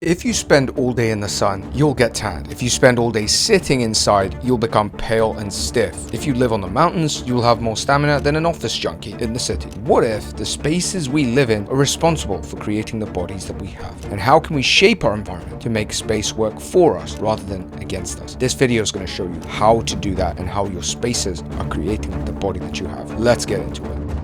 If you spend all day in the sun, you'll get tanned. If you spend all day sitting inside, you'll become pale and stiff. If you live on the mountains, you'll have more stamina than an office junkie in the city. What if the spaces we live in are responsible for creating the bodies that we have? And how can we shape our environment to make space work for us rather than against us? This video is going to show you how to do that and how your spaces are creating the body that you have. Let's get into it.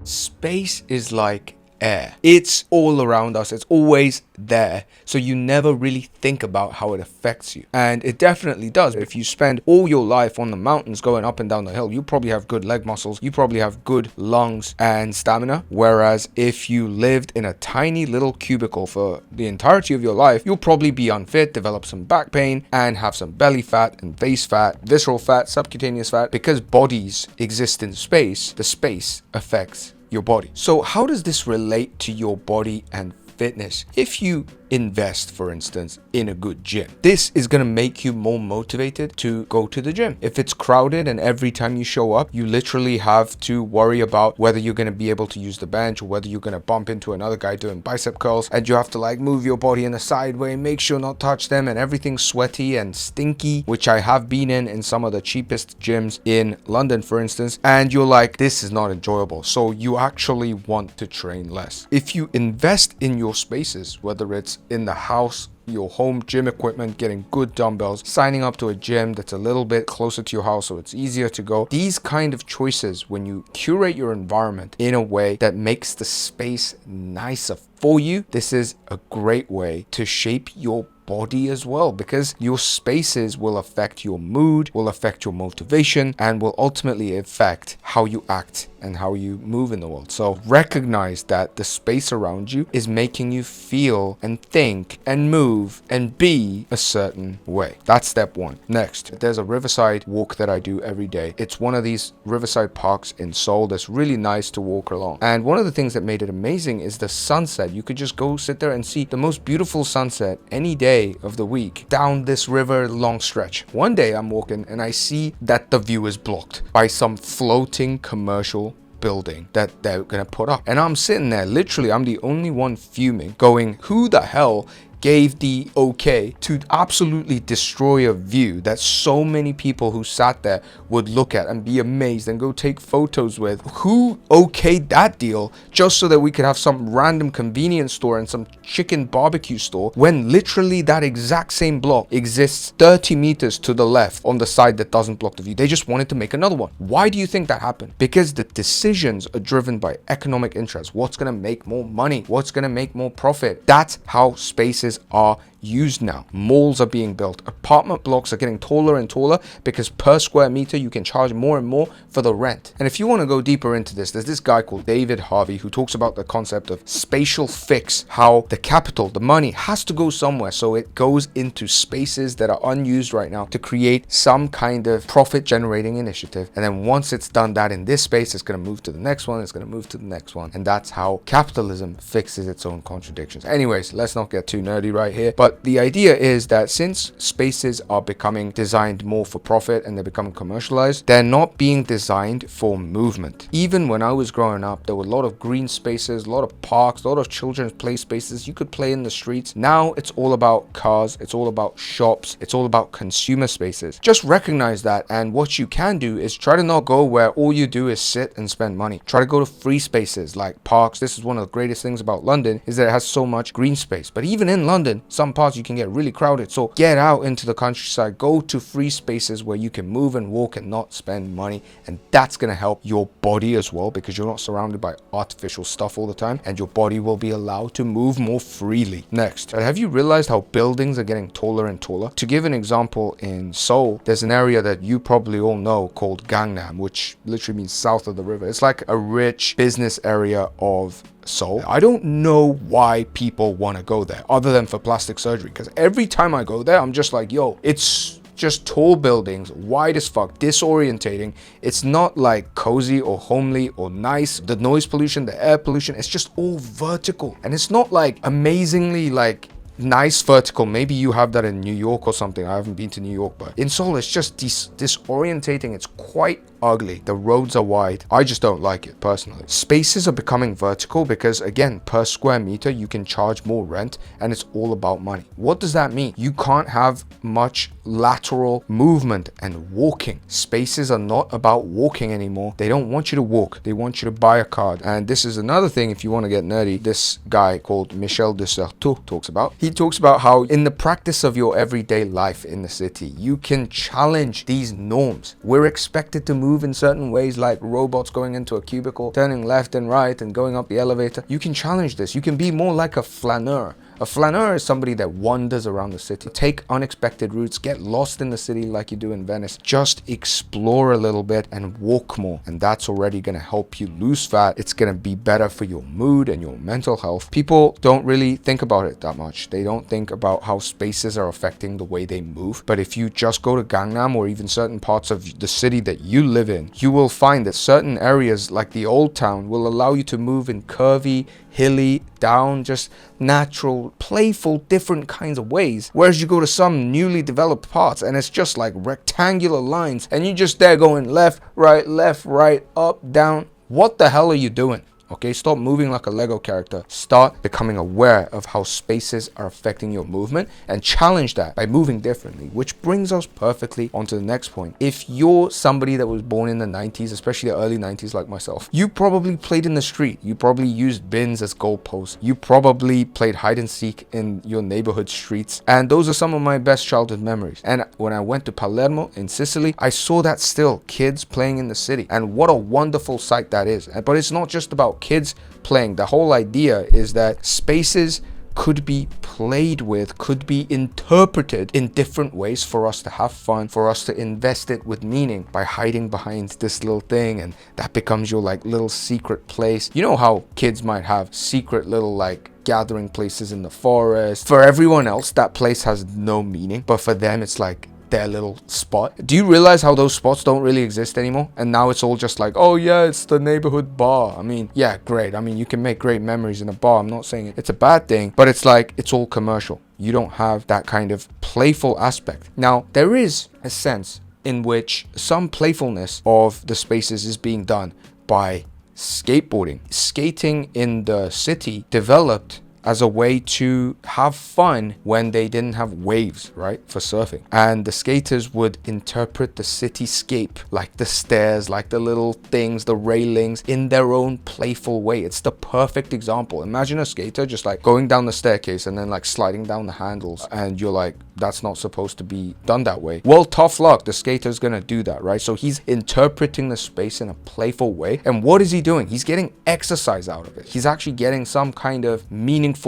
Space is like air. It's all around us. It's always there. So you never really think about how it affects you. And it definitely does. If you spend all your life on the mountains going up and down the hill, you probably have good leg muscles. You probably have good lungs and stamina. Whereas if you lived in a tiny little cubicle for the entirety of your life, you'll probably be unfit, develop some back pain, and have some belly fat and face fat, visceral fat, subcutaneous fat. Because bodies exist in space, the space affects your body. So how does this relate to your body and fitness? If you invest, for instance, in a good gym, this is going to make you more motivated to go to the gym. If it's crowded and every time you show up, you literally have to worry about whether you're going to be able to use the bench or whether you're going to bump into another guy doing bicep curls, and you have to like move your body in a side way, make sure not touch them, and everything's sweaty and stinky, which I have been in some of the cheapest gyms in London, for instance, and you're like, this is not enjoyable. So you actually want to train less. If you invest in your spaces, whether it's in the house, your home gym equipment, getting good dumbbells, signing up to a gym that's a little bit closer to your house so it's easier to go. These kind of choices, when you curate your environment in a way that makes the space nicer for you, this is a great way to shape your body as well, because your spaces will affect your mood, will affect your motivation, and will ultimately affect how you act and how you move in the world. So recognize that the space around you is making you feel and think and move and be a certain way. That's step one. Next, there's a riverside walk that I do every day. It's one of these riverside parks in Seoul that's really nice to walk along. And one of the things that made it amazing is the sunset. You could just go sit there and see the most beautiful sunset any day of the week down this river long stretch. One day I'm walking and I see that the view is blocked by some floating commercial building that they're gonna put up, and I'm sitting there, literally I'm the only one fuming, going, who the hell gave the okay to absolutely destroy a view that so many people who sat there would look at and be amazed and go take photos with? Who okayed that deal just so that we could have some random convenience store and some chicken barbecue store, when literally that exact same block exists 30 meters to the left on the side that doesn't block the view? They just wanted to make another one. Why do you think that happened? Because the decisions are driven by economic interest. What's going to make more money? What's going to make more profit? That's how spaces are used now. Malls are being built. Apartment blocks are getting taller and taller because per square meter you can charge more and more for the rent. And if you want to go deeper into this, there's this guy called David Harvey who talks about the concept of spatial fix, how the capital, the money, has to go somewhere, so it goes into spaces that are unused right now to create some kind of profit generating initiative. And then once it's done that in this space, it's going to move to the next one, it's going to move to the next one, and that's how capitalism fixes its own contradictions. Anyways, let's not get too nerdy right here, but the idea is that since spaces are becoming designed more for profit and they're becoming commercialized, they're not being designed for movement. Even when I was growing up, there were a lot of green spaces, a lot of parks, a lot of children's play spaces. You could play in the streets. Now it's all about cars, it's all about shops, it's all about consumer spaces. Just recognize that, and what you can do is try to not go where all you do is sit and spend money. Try to go to free spaces like parks. This is one of the greatest things about London, is that it has so much green space. But even in London, some parts you can get really crowded. So get out into the countryside, go to free spaces where you can move and walk and not spend money, and that's going to help your body as well, because you're not surrounded by artificial stuff all the time, and your body will be allowed to move more freely. Next, have you realized how buildings are getting taller and taller? To give an example, in Seoul, there's an area that you probably all know called Gangnam, which literally means south of the river. It's like a rich business area of Seoul. I don't know why people want to go there other than for plastic surgery, because every time I go there I'm just like, yo, it's just tall buildings, wide as fuck, disorientating. It's not like cozy or homely or nice. The noise pollution, the air pollution, it's just all vertical, and it's not like amazingly like nice vertical. Maybe you have that in New York or something. I haven't been to New York, but in Seoul it's just disorientating. It's quite ugly. The roads are wide. I just don't like it personally. Spaces are becoming vertical because, again, per square meter you can charge more rent, and it's all about money. What does that mean? You can't have much lateral movement and walking. Spaces are not about walking anymore. They don't want you to walk. They want you to buy a card. And this is another thing, if you want to get nerdy, this guy called Michel de Certeau talks about. He talks about how in the practice of your everyday life in the city, you can challenge these norms. We're expected to move in certain ways, like robots going into a cubicle, turning left and right and going up the elevator. You can challenge this. You can be more like a flaneur. A flaneur is somebody that wanders around the city, take unexpected routes, get lost in the city like you do in Venice. Just explore a little bit and walk more. And that's already going to help you lose fat. It's going to be better for your mood and your mental health. People don't really think about it that much. They don't think about how spaces are affecting the way they move. But if you just go to Gangnam or even certain parts of the city that you live in, you will find that certain areas like the Old Town will allow you to move in curvy, hilly, down, just natural, playful, different kinds of ways. Whereas you go to some newly developed parts and it's just like rectangular lines and you're just there going left, right, up, down. What the hell are you doing? Okay, stop moving like a Lego character. Start becoming aware of how spaces are affecting your movement and challenge that by moving differently, which brings us perfectly onto the next point. If you're somebody that was born in the 90s, especially the early 90s like myself, you probably played in the street. You probably used bins as goalposts. You probably played hide and seek in your neighborhood streets. And those are some of my best childhood memories. And when I went to Palermo in Sicily, I saw that still, kids playing in the city. And what a wonderful sight that is. But it's not just about kids playing. The whole idea is that spaces could be played with, could be interpreted in different ways for us to have fun, for us to invest it with meaning by hiding behind this little thing, and that becomes your like little secret place. You know how kids might have secret little like gathering places in the forest. For everyone else, that place has no meaning, but for them it's like their little spot. Do you realize how those spots don't really exist anymore? And now it's all just like, oh yeah, it's the neighborhood bar. I mean, yeah, great. I mean, you can make great memories in a bar. I'm not saying it's a bad thing, but it's like, it's all commercial. You don't have that kind of playful aspect. Now, there is a sense in which some playfulness of the spaces is being done by skateboarding. Skating in the city developed as a way to have fun when they didn't have waves, right, for surfing. And the skaters would interpret the cityscape, like the stairs, like the little things, the railings, in their own playful way. It's the perfect example. Imagine a skater just like going down the staircase and then like sliding down the handles, and you're like, that's not supposed to be done that way. Well, tough luck, the skater's gonna do that, right? So he's interpreting the space in a playful way. And what is he doing? He's getting exercise out of it. He's actually getting some kind of meaningful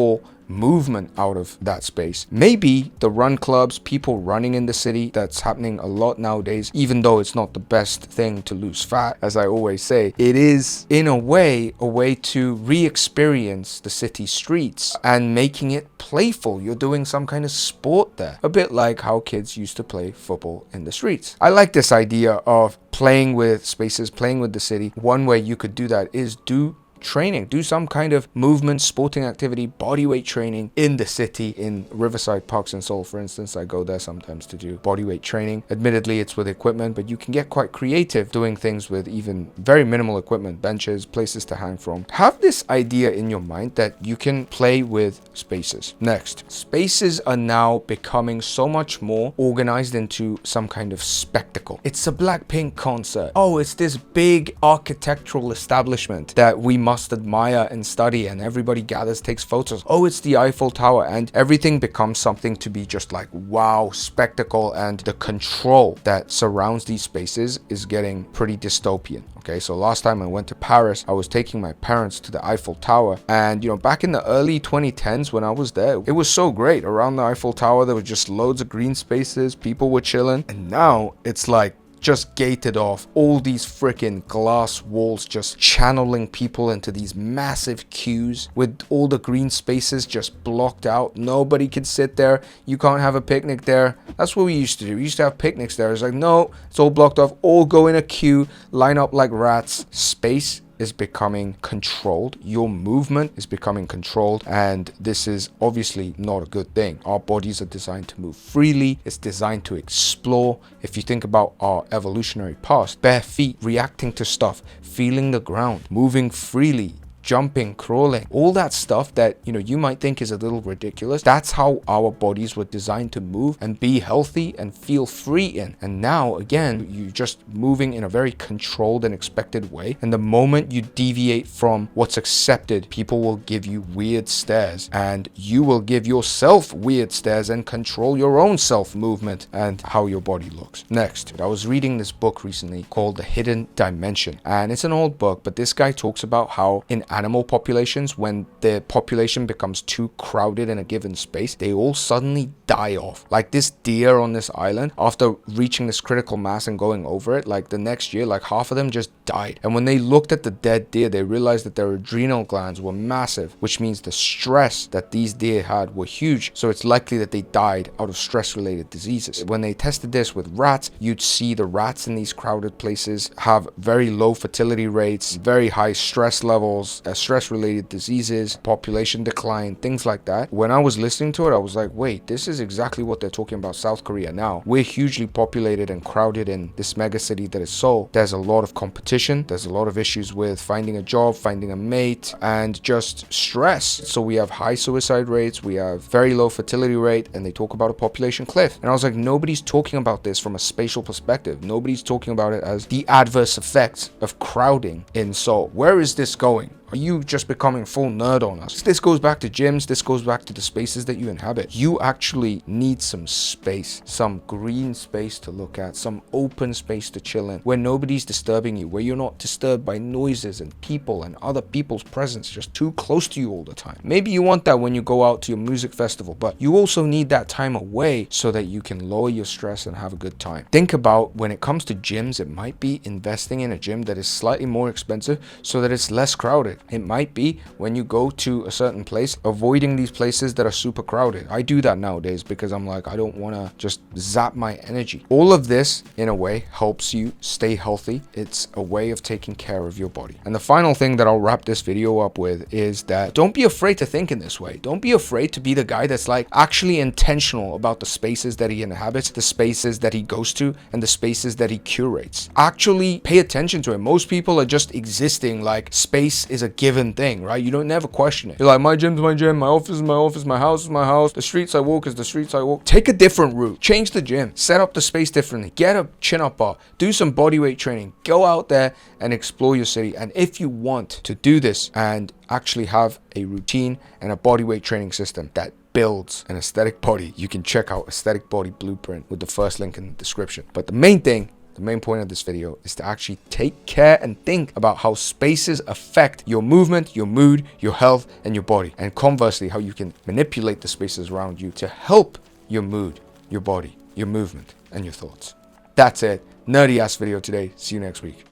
movement out of that space. Maybe the run clubs, people running in the city, that's happening a lot nowadays, even though it's not the best thing to lose fat, as I always say, it is in a way to re-experience the city streets and making it playful. You're doing some kind of sport there, a bit like how kids used to play football in the streets. I like this idea of playing with spaces, playing with the city. One way you could do that is do training, do some kind of movement, sporting activity, bodyweight training in the city, in Riverside Parks in Seoul, for instance. I go there sometimes to do bodyweight training. Admittedly, it's with equipment, but you can get quite creative doing things with even very minimal equipment, benches, places to hang from. Have this idea in your mind that you can play with spaces. Next, spaces are now becoming so much more organized into some kind of spectacle. It's a Blackpink concert. Oh, it's this big architectural establishment that we must admire and study, and everybody gathers, takes photos. Oh, it's the Eiffel Tower, and everything becomes something to be just like wow, spectacle, and the control that surrounds these spaces is getting pretty dystopian. Okay, so last time I went to Paris, I was taking my parents to the Eiffel Tower, and you know, back in the early 2010s when I was there, it was so great. Around the Eiffel Tower there were just loads of green spaces, people were chilling, and now it's like just gated off, all these freaking glass walls just channeling people into these massive queues with all the green spaces just blocked out. Nobody can sit there. You can't have a picnic there. That's what we used to do. We used to have picnics there. It's like, no, it's all blocked off. All go in a queue, line up like rats. Space is becoming controlled. Your movement is becoming controlled, and this is obviously not a good thing. Our bodies are designed to move freely. It's designed to explore. If you think about our evolutionary past, bare feet, reacting to stuff, feeling the ground, moving freely, jumping, crawling, all that stuff that, you know, you might think is a little ridiculous. That's how our bodies were designed to move and be healthy and feel free in. And now, again, you're just moving in a very controlled and expected way. And the moment you deviate from what's accepted, people will give you weird stares, and you will give yourself weird stares and control your own self movement and how your body looks. Next, I was reading this book recently called The Hidden Dimension, and it's an old book, but this guy talks about how in animal populations, when the population becomes too crowded in a given space, they all suddenly die off. Like this deer on this island, after reaching this critical mass and going over it, like the next year, like half of them just died. And when they looked at the dead deer, they realized that their adrenal glands were massive, which means the stress that these deer had were huge. So it's likely that they died out of stress-related diseases. When they tested this with rats, you'd see the rats in these crowded places have very low fertility rates, very high stress levels, stress-related diseases, population decline, things like that. When I was listening to it, I was like, wait, this is exactly what they're talking about South Korea now. We're hugely populated and crowded in this mega city that is Seoul. There's a lot of competition. There's a lot of issues with finding a job, finding a mate, and just stress. So we have high suicide rates, we have very low fertility rate, and they talk about a population cliff. And I was like, nobody's talking about this from a spatial perspective. Nobody's talking about it as the adverse effects of crowding in Seoul. Where is this going? Are you just becoming full nerd on us? This goes back to gyms. This goes back to the spaces that you inhabit. You actually need some space, some green space to look at, some open space to chill in, where nobody's disturbing you, where you're not disturbed by noises and people and other people's presence just too close to you all the time. Maybe you want that when you go out to your music festival, but you also need that time away so that you can lower your stress and have a good time. Think about when it comes to gyms, it might be investing in a gym that is slightly more expensive so that it's less crowded. It might be when you go to a certain place, avoiding these places that are super crowded. I do that nowadays because I'm like, I don't want to just zap my energy. All of this, in a way, helps you stay healthy. It's a way of taking care of your body. And the final thing that I'll wrap this video up with is that don't be afraid to think in this way. Don't be afraid to be the guy that's like actually intentional about the spaces that he inhabits, the spaces that he goes to, and the spaces that he curates. Actually pay attention to it. Most people are just existing like space is a given thing, right? You don't never question it. You're like, my gym's my gym, my office is my office, my house is my house, the streets I walk is the streets I walk. Take a different route. Change the gym. Set up the space differently. Get a chin-up bar. Do some bodyweight training. Go out there and explore your city. And if you want to do this and actually have a routine and a bodyweight training system that builds an aesthetic body, you can check out Aesthetic Body Blueprint with the first link in the description. But the main point of this video is to actually take care and think about how spaces affect your movement, your mood, your health, and your body. And conversely, how you can manipulate the spaces around you to help your mood, your body, your movement, and your thoughts. That's it. Nerdy ass video today. See you next week.